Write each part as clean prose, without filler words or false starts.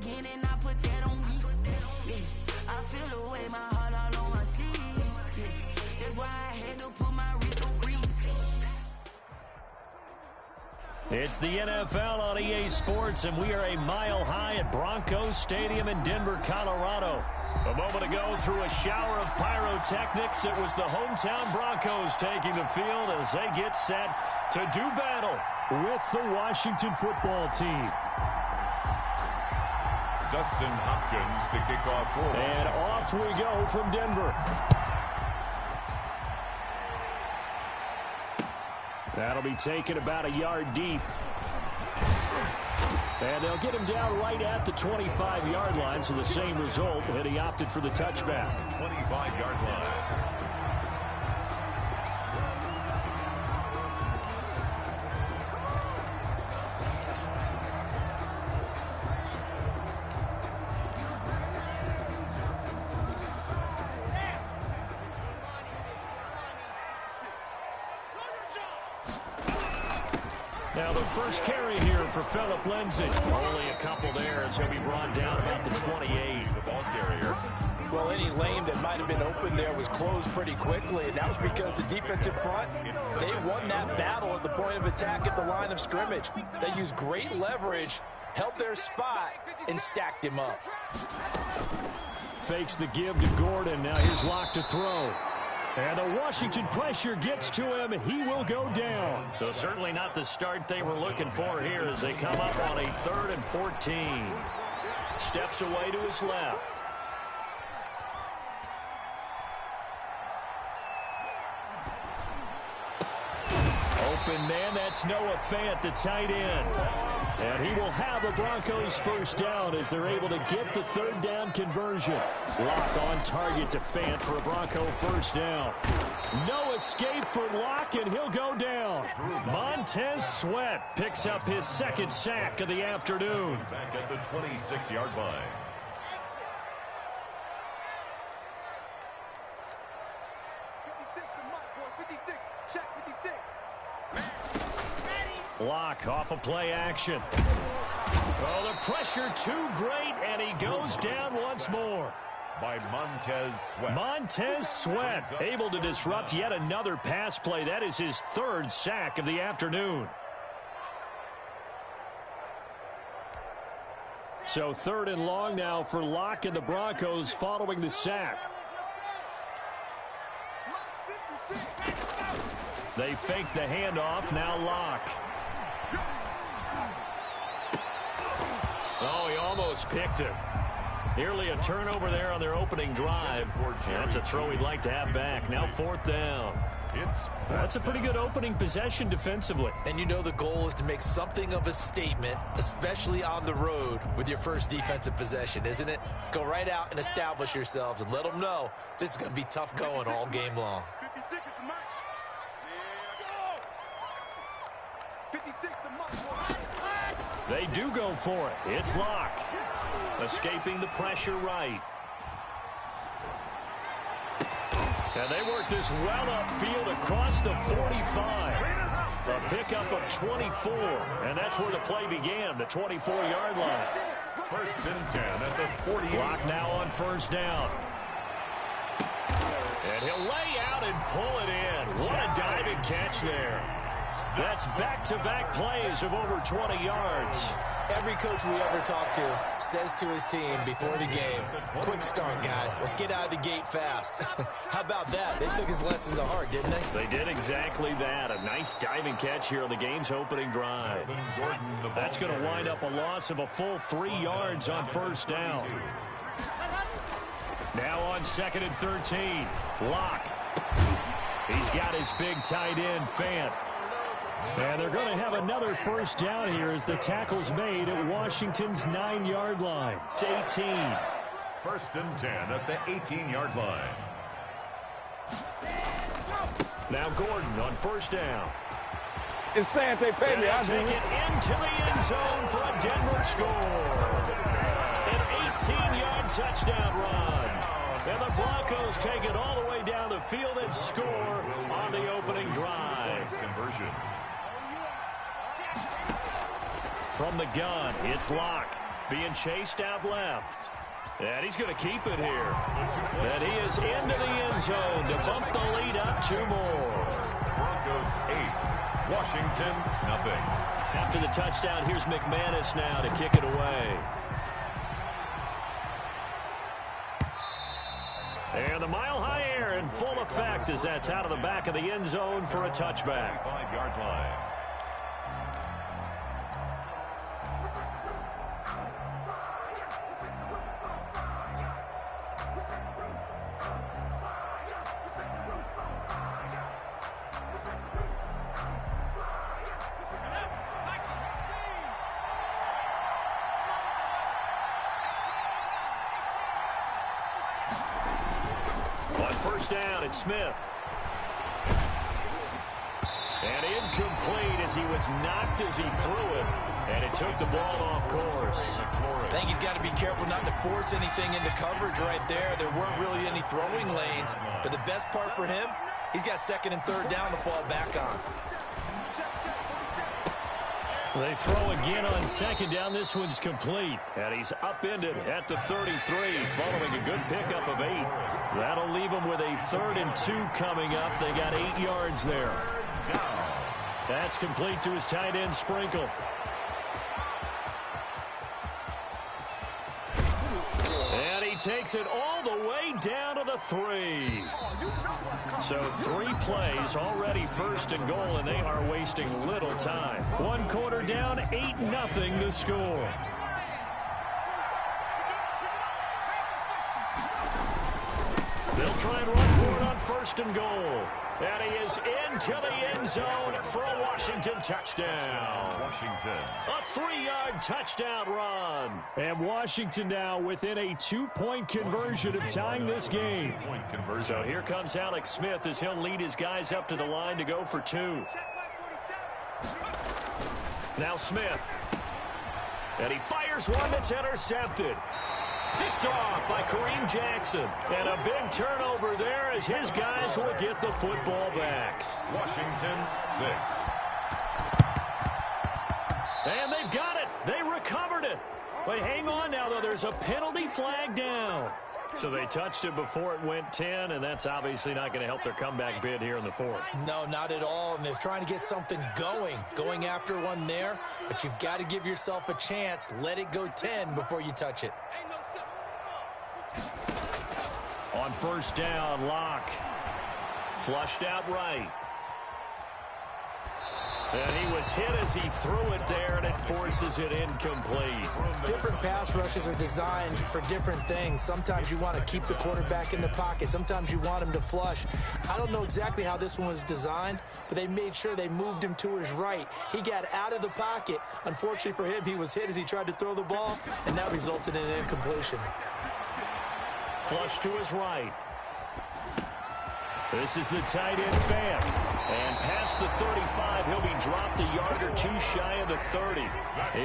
again and I put that on me. Yeah, I feel the way, my heart all on my sleeve. Yeah, that's why I had to put my wrist on freeze. It's the NFL on EA Sports, and we are a mile high at Broncos Stadium in Denver, Colorado. A moment ago, through a shower of pyrotechnics, it was the hometown Broncos taking the field as they get set to do battle with the Washington football team. Dustin Hopkins to kick off for us. And off we go from Denver. That'll be taken about a yard deep. And they'll get him down right at the 25-yard line, so the same result, and he opted for the touchback. 25-yard line. Now the first carry here for Phillip Lindsay. Only a couple there as he'll be brought down about the 28. The ball carrier. Well, any lane that might have been open there was closed pretty quickly, and that was because the defensive front, they won that battle at the point of attack at the line of scrimmage. They used great leverage, held their spot, and stacked him up. Fakes the give to Gordon. Now here's Locke to throw. And the Washington pressure gets to him. He will go down. So certainly not the start they were looking for here as they come up on a 3rd and 14. Steps away to his left. Open man, that's Noah Fant, the tight end. And he will have a Broncos first down as they're able to get the 3rd down conversion. Locke on target to Fant for a Bronco first down. No escape for Locke, and he'll go down. Montez Sweat picks up his 2nd sack of the afternoon. Back at the 26-yard line. Locke off of play action. Oh, the pressure too great, and he goes down once more. By Montez Sweat. Montez Sweat able to disrupt yet another pass play. That is his 3rd sack of the afternoon. So 3rd and long now for Locke and the Broncos following the sack. They fake the handoff. Now Locke. Oh, he almost picked it. Nearly a turnover there on their opening drive. Yeah, that's a throw he'd like to have back. Now 4th down. That's a pretty good opening possession defensively. And you know the goal is to make something of a statement, especially on the road with your first defensive possession, isn't it? Go right out and establish yourselves and let them know this is going to be tough going all game long. They do go for it. It's Locke. Escaping the pressure right. And they work this well upfield across the 45. A pickup of 24. And that's where the play began, the 24-yard line. 1st and 10 at the 48. Locke now on 1st down. And he'll lay out and pull it in. What a diving catch there. That's back-to-back plays of over 20 yards. Every coach we ever talk to says to his team before the game, quick start, guys. Let's get out of the gate fast. How about that? They took his lesson to heart, didn't they? They did exactly that. A nice diving catch here on the game's opening drive. That's going to wind up a loss of a full 3 yards on 1st down. Now on 2nd and 13. Locke. He's got his big tight end, Fant. And they're going to have another first down here as the tackle's made at Washington's 9-yard line. It's 18. 1st and 10 at the 18-yard line. Now Gordon on 1st down. It's saying they paid me. I take it into the end zone for a Denver score. An 18-yard touchdown run. And the Broncos take it all the way down the field and score on the opening drive. Conversion. From the gun, it's Locke. being chased out left. And he's going to keep it here. And he is into the end zone to bump the lead up 2 more. Broncos 8, Washington nothing. After the touchdown, here's McManus now to kick it away. And the mile-high air in full effect as that's out of the back of the end zone for a touchback. 5-yard line. First down, it's Smith. And incomplete as he was knocked as he threw it. And it took the ball off course. I think he's got to be careful not to force anything into coverage right there. There weren't really any throwing lanes. But the best part for him, he's got 2nd and 3rd down to fall back on. They throw again on 2nd down. This one's complete. And he's upended at the 33, following a good pickup of 8. That'll leave him with a 3rd and 2 coming up. They got 8 yards there. That's complete to his tight end, Sprinkle. And he takes it all the way down to the 3. So 3 plays, already 1st and goal, and they are wasting little time. 1 quarter down, 8-0 the score. They'll try and run for it on 1st and goal. And he is into the end zone for a Washington touchdown. Washington. A 3-yard touchdown run. And Washington now within a 2-point conversion of tying this game. So here comes Alex Smith as he'll lead his guys up to the line to go for 2. Now Smith. And he fires one that's intercepted. Picked off by Kareem Jackson. And a big turnover there as his guys will get the football back. Washington 6. And they've got it. They recovered it. But hang on now, though. There's a penalty flag down. So they touched it before it went 10, and that's obviously not going to help their comeback bid here in the 4th. No, not at all. And they're trying to get something going after one there. But you've got to give yourself a chance. Let it go 10 before you touch it. On 1st down, Locke. Flushed out right. And he was hit as he threw it there, and it forces it incomplete. Different pass rushes are designed for different things. Sometimes you want to keep the quarterback in the pocket. Sometimes you want him to flush. I don't know exactly how this one was designed, but they made sure they moved him to his right. He got out of the pocket. Unfortunately for him, he was hit as he tried to throw the ball, and that resulted in an incompletion. Flush to his right. This is the tight end fan. And past the 35, he'll be dropped a yard or 2 shy of the 30.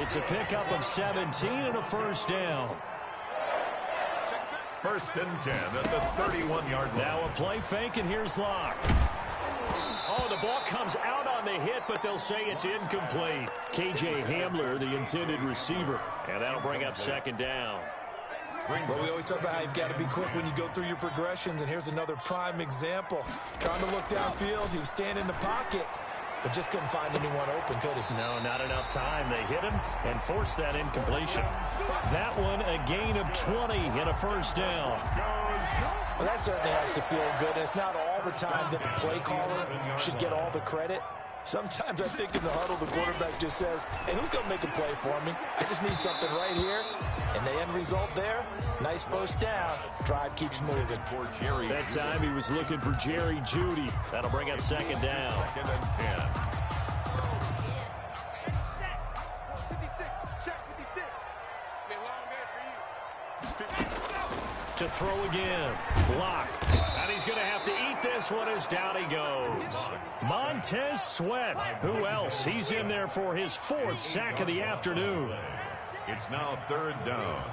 It's a pickup of 17 and a 1st down. 1st and 10 at the 31-yard line. Now a play fake, and here's Locke. Oh, the ball comes out on the hit, but they'll say it's incomplete. K.J. Hamler, the intended receiver. And that'll bring up 2nd down. Well, we always talk about how you've got to be quick when you go through your progressions, and here's another prime example. Trying to look downfield, he was standing in the pocket, but just couldn't find anyone open, could he? No, not enough time. They hit him and forced that incompletion. That one, a gain of 20 and a 1st down. Well, that certainly has to feel good. It's not all the time that the play caller should get all the credit. Sometimes I think in the huddle, the quarterback just says, hey, who's going to make a play for me? I just need something right here. And the end result there, nice 1st down. Drive keeps moving. That time he was looking for Jerry Jeudy. That'll bring up 2nd down. 2nd and 10. To throw again. Block. And he's going to have to eat this one as down he goes. Montez Sweat. Who else? He's in there for his 4th sack of the afternoon. It's now 3rd down.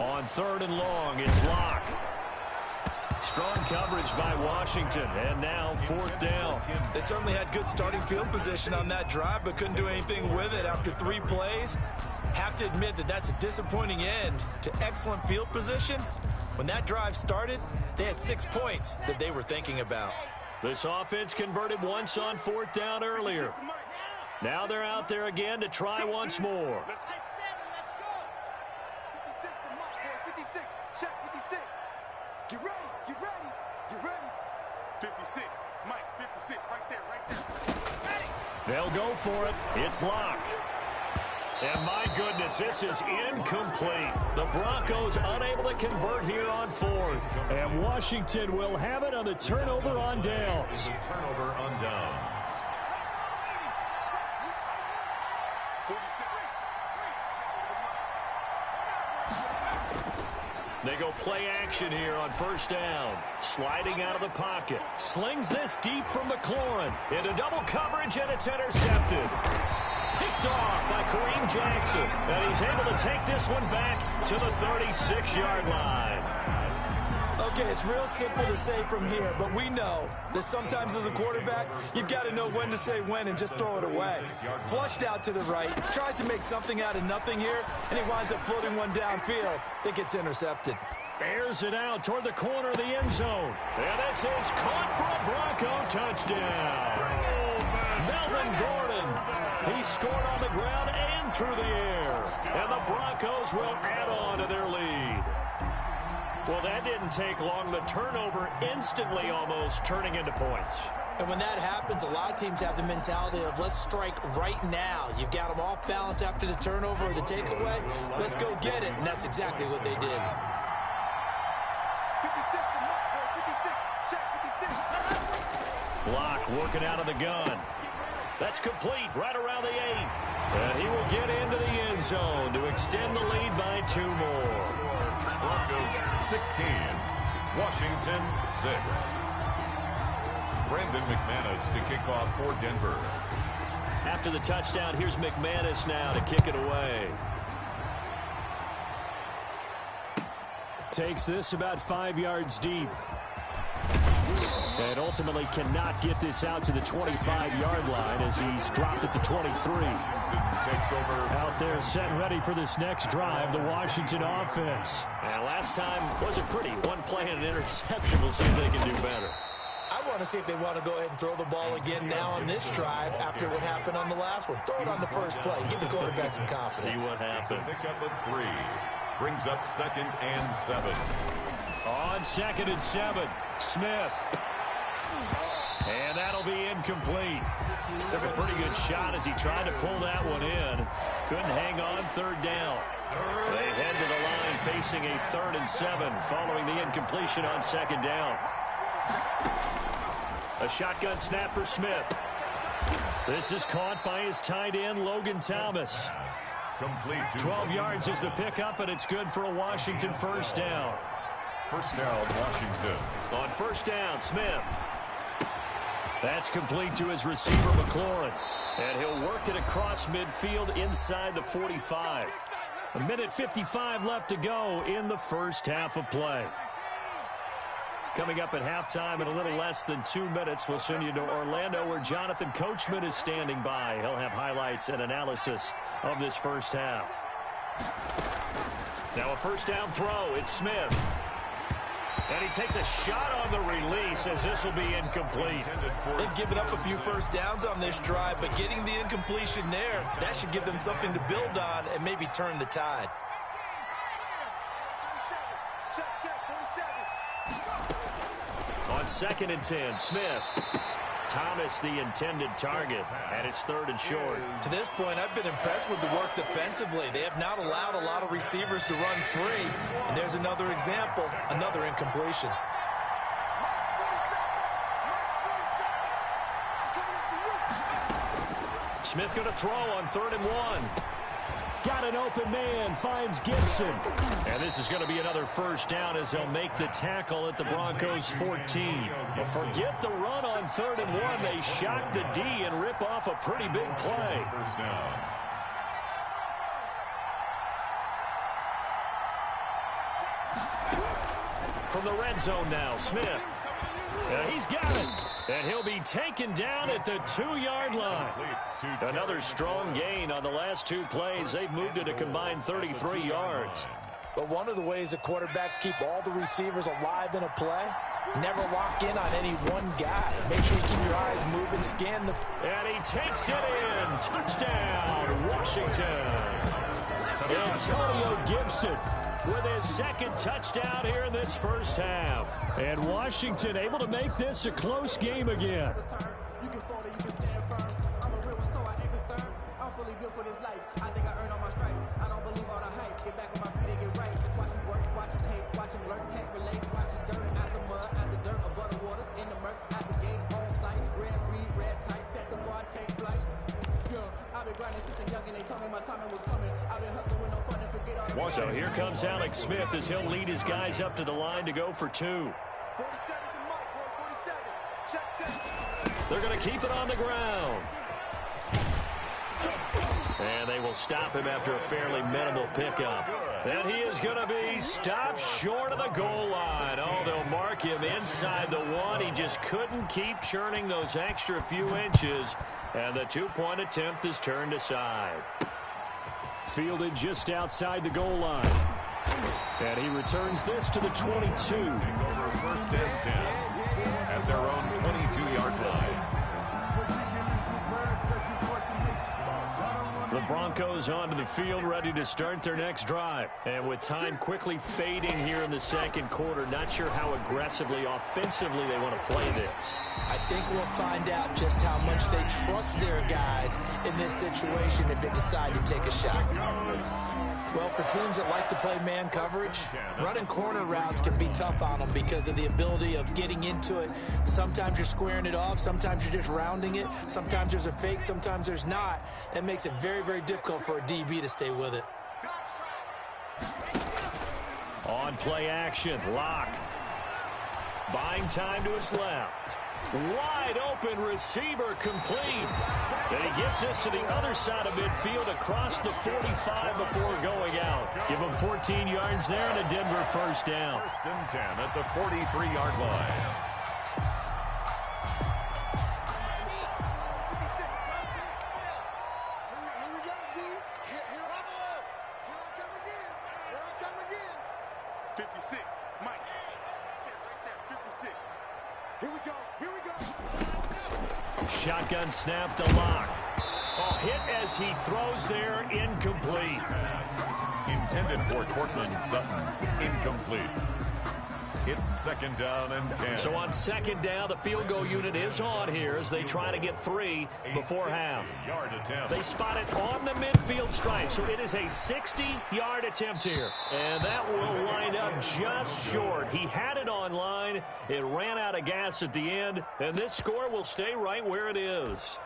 On 3rd and long, it's Locke. Strong coverage by Washington, and now 4th down. They certainly had good starting field position on that drive, but couldn't do anything with it after 3 plays. Have to admit that that's a disappointing end to excellent field position. When that drive started, they had 6 points that they were thinking about. This offense converted once on 4th down earlier. Now they're out there again to try once more. Get ready, get ready, get ready. 56, Mike, 56, right there, right there. Ready. They'll go for it. It's Locke. And my goodness, this is incomplete. The Broncos unable to convert here on 4th. And Washington will have it on the turnover on downs. Turnover on downs. They go play action here on 1st down. Sliding out of the pocket. Slings this deep from McLaurin. Into double coverage, and it's intercepted. Picked off by Kareem Jackson. And he's able to take this one back to the 36-yard line. Okay, it's real simple to say from here, but we know that sometimes as a quarterback, you've got to know when to say when and just throw it away. Flushed out to the right, tries to make something out of nothing here, and he winds up floating one downfield that gets intercepted. Airs it out toward the corner of the end zone. And this is caught for a Bronco touchdown. Melvin Gordon. He scored on the ground and through the air. And the Broncos will add on to their lead. Well, that didn't take long. The turnover instantly almost turning into points. And when that happens, a lot of teams have the mentality of let's strike right now. You've got them off balance after the turnover or the takeaway. Let's go get it. And that's exactly what they did. 56, Locke working out of the gun. That's complete right around the 8. And he will get into the end zone to extend the lead by 2 more. Broncos 16, Washington 6. Brandon McManus to kick off for Denver. After the touchdown, here's McManus now to kick it away. Takes this about 5 yards deep. And ultimately cannot get this out to the 25-yard line as he's dropped at the 23. Takes over. Out there set and ready for this next drive, the Washington offense. And last time wasn't pretty. 1 play and an interception. We'll see if they can do better. I want to see if they want to go ahead and throw the ball again now on this drive after what happened on the last one. Throw it on the first play. Give the quarterback some confidence. See what happens. Pick up a 3. Brings up 2nd and 7. On 2nd and 7, Smith. And that'll be incomplete. Took a pretty good shot as he tried to pull that one in. Couldn't hang on 3rd down. They head to the line facing a 3rd and 7 following the incompletion on 2nd down. A shotgun snap for Smith. This is caught by his tight end, Logan Thomas. Complete. 12 yards is the pickup, and it's good for a Washington 1st down. 1st down, Washington. On 1st down, Smith. That's complete to his receiver, McLaurin. And he'll work it across midfield inside the 45. 1:55 left to go in the first half of play. Coming up at halftime in a little less than 2 minutes, we'll send you to Orlando where Jonathan Coachman is standing by. He'll have highlights and analysis of this first half. Now a 1st down throw. It's Smith. And he takes a shot on the release as this will be incomplete. They've given up a few 1st downs on this drive, but getting the incompletion there, that should give them something to build on and maybe turn the tide. On 2nd and 10, Smith. Thomas the intended target, and it's 3rd and short. To this point, I've been impressed with the work defensively. They have not allowed a lot of receivers to run free. And there's another example, another incompletion. Smith going to throw on 3rd and 1. Got an open man, finds Gibson. And this is going to be another 1st down as they'll make the tackle at the Broncos 14. But forget the run on 3rd and 1. They shock the D and rip off a pretty big play. 1st down. from the red zone now. Smith. He's got it. And he'll be taken down at the 2-yard line. Another strong gain on the last 2 plays. They've moved it a combined 33 yards. But one of the ways the quarterbacks keep all the receivers alive in a play, never lock in on any one guy. Make sure you keep your eyes moving, scan the... And he takes it in. Touchdown, Washington. Antonio Gibson with his 2nd touchdown here in this first half. And Washington able to make this a close game again. You can fall, you can stand firm. I'm a real one, so I ain't concerned. I'm fully built for this life. I think I earned all my stripes. I don't believe all the hype. Get back on my feet and get right. Watch him work, watch him hate, watch him lurk, can't relate. Watch him skirt out the mud, out the dirt, above the waters, in the murks, out the gate, on sight. Red breed, red tight, set the bar, take flight. Yeah, I've been grinding since a young and they told me my timing was coming. I've been hustling with no fun and forget all the... So here comes Alex Smith as he'll lead his guys up to the line to go for 2. 47 to Mike, 47. Check. They're going to keep it on the ground. And they will stop him after a fairly minimal pickup. And he is going to be stopped short of the goal line. Oh, they'll mark him inside the 1. He just couldn't keep churning those extra few inches. And the 2-point attempt is turned aside. Fielded just outside the goal line. And he returns this to the 22. Over 1st and 10 at their own 22-yard line. The Broncos onto the field, ready to start their next drive. And with time quickly fading here in the 2nd quarter, not sure how aggressively, offensively they want to play this. I think we'll find out just how much they trust their guys in this situation if they decide to take a shot. Well, for teams that like to play man coverage, running corner routes can be tough on them because of the ability of getting into it. Sometimes you're squaring it off. Sometimes you're just rounding it. Sometimes there's a fake. Sometimes there's not. That makes it very, very difficult for a DB to stay with it. On play action, Lock. Buying time to his left. Wide open receiver complete. And he gets us to the other side of midfield across the 45 before going out. Give him 14 yards there and a Denver first down. 1st and 10 at the 43-yard line. Here we go, D. Here I come again. Here I come again. 56. Mike. Right there. 56. Here we go. Here we go. Shotgun snap to Lock. Oh, hit as he throws there, incomplete. Intended for Cortland Sutton. Incomplete. It's 2nd down and 10. So on 2nd down, the field goal unit is on here as they try to get 3 before half. They spot it on the midfield stripe, so it is a 60-yard attempt here. And that will line up just short. He had it on line. It ran out of gas at the end, and this score will stay right where it is.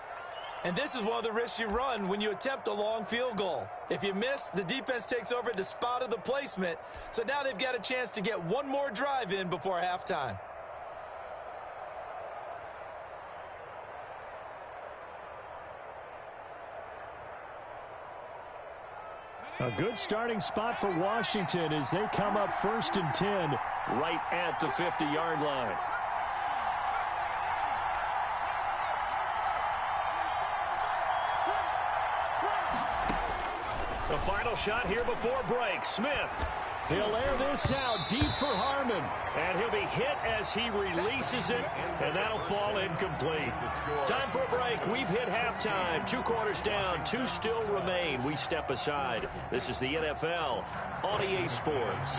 And this is one of the risks you run when you attempt a long field goal. If you miss, the defense takes over at the spot of the placement. So now they've got a chance to get one more drive in before halftime. A good starting spot for Washington as they come up 1st and 10 right at the 50-yard line. The final shot here before break. Smith. He'll air this out deep for Harmon. And he'll be hit as he releases it. And that'll fall incomplete. Time for a break. We've hit halftime. 2 quarters down. 2 still remain. We step aside. This is the NFL on EA Sports.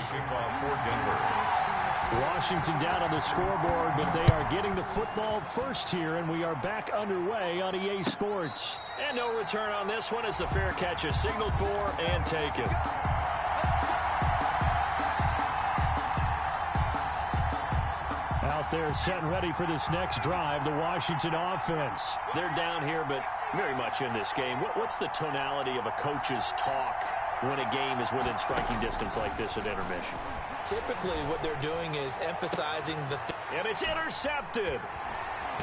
Washington down on the scoreboard, but they are getting the football first here, and we are back underway on EA Sports. And no return on this one as the fair catch is signaled for and taken. Out there set and ready for this next drive, the Washington offense. They're down here, but very much in this game. What's the tonality of a coach's talk when a game is within striking distance like this at intermission? Typically, what they're doing is emphasizing the... And it's intercepted.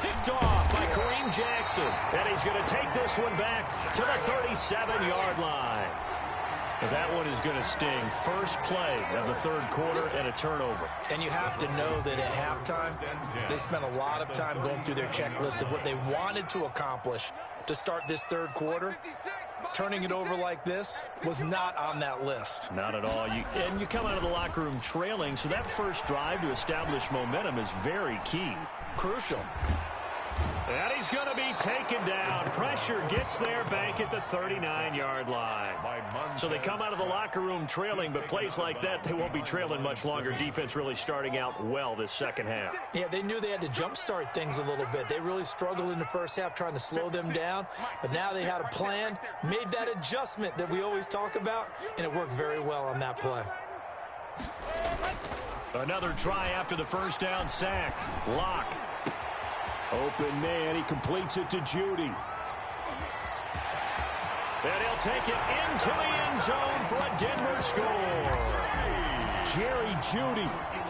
Picked off by Kareem Jackson. And he's going to take this one back to the 37-yard line. That one is going to sting. First play of the third quarter and a turnover. And you have to know that at halftime, they spent a lot of time going through their checklist of what they wanted to accomplish to start this third quarter. Turning it over like this was not on that list. Not at all. And you come out of the locker room trailing, so that first drive to establish momentum is very key. Crucial. And he's going to be taken down. Pressure gets there back at the 39-yard line. So they come out of the locker room trailing, but plays like that, they won't be trailing much longer. Defense really starting out well this second half. Yeah, they knew they had to jumpstart things a little bit. They really struggled in the first half trying to slow them down, but now they had a plan, made that adjustment that we always talk about, and it worked very well on that play. Another try after the first down sack. Lock. Open man, he completes it to Judy. And he'll take it into the end zone for a Denver score. Jerry Judy,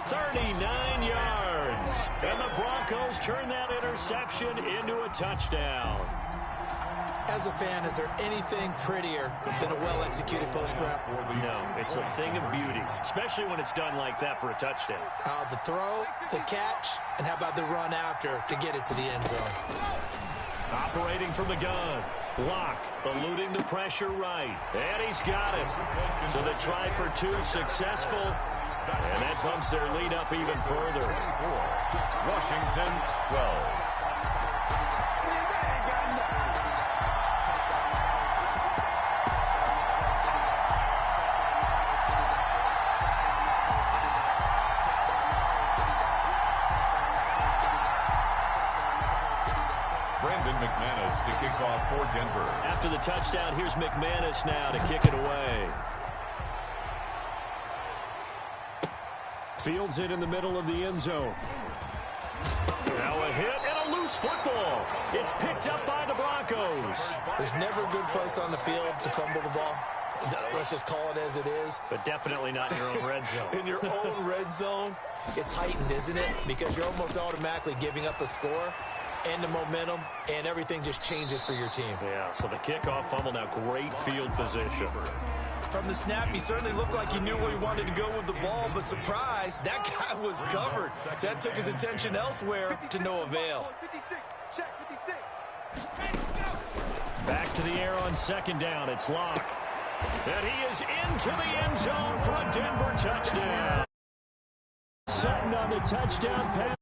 39 yards. And the Broncos turn that interception into a touchdown. As a fan, is there anything prettier than a well-executed post route? No, it's a thing of beauty, especially when it's done like that for a touchdown. The throw, the catch, and how about the run after to get it to the end zone? Operating from the gun. Block, eluding the pressure right. And he's got it. So the try for two successful. And that bumps their lead up even further. Washington 12. McManus to kick off for Denver. After the touchdown, here's McManus now to kick it away. Fields it in the middle of the end zone. Now a hit and a loose football. It's picked up by the Broncos. There's never a good place on the field to fumble the ball. Let's just call it as it is. But definitely not in your own red zone. In your own red zone, it's heightened, isn't it? Because you're almost automatically giving up a score and the momentum, and everything just changes for your team. Yeah, so the kickoff fumble, now great field position. From the snap, he certainly looked like he knew where he wanted to go with the ball, but surprise, that guy was covered. So that took his attention elsewhere to no avail. Back to the air on second down. It's Lock. And he is into the end zone for a Denver touchdown. Sutton on the touchdown pass.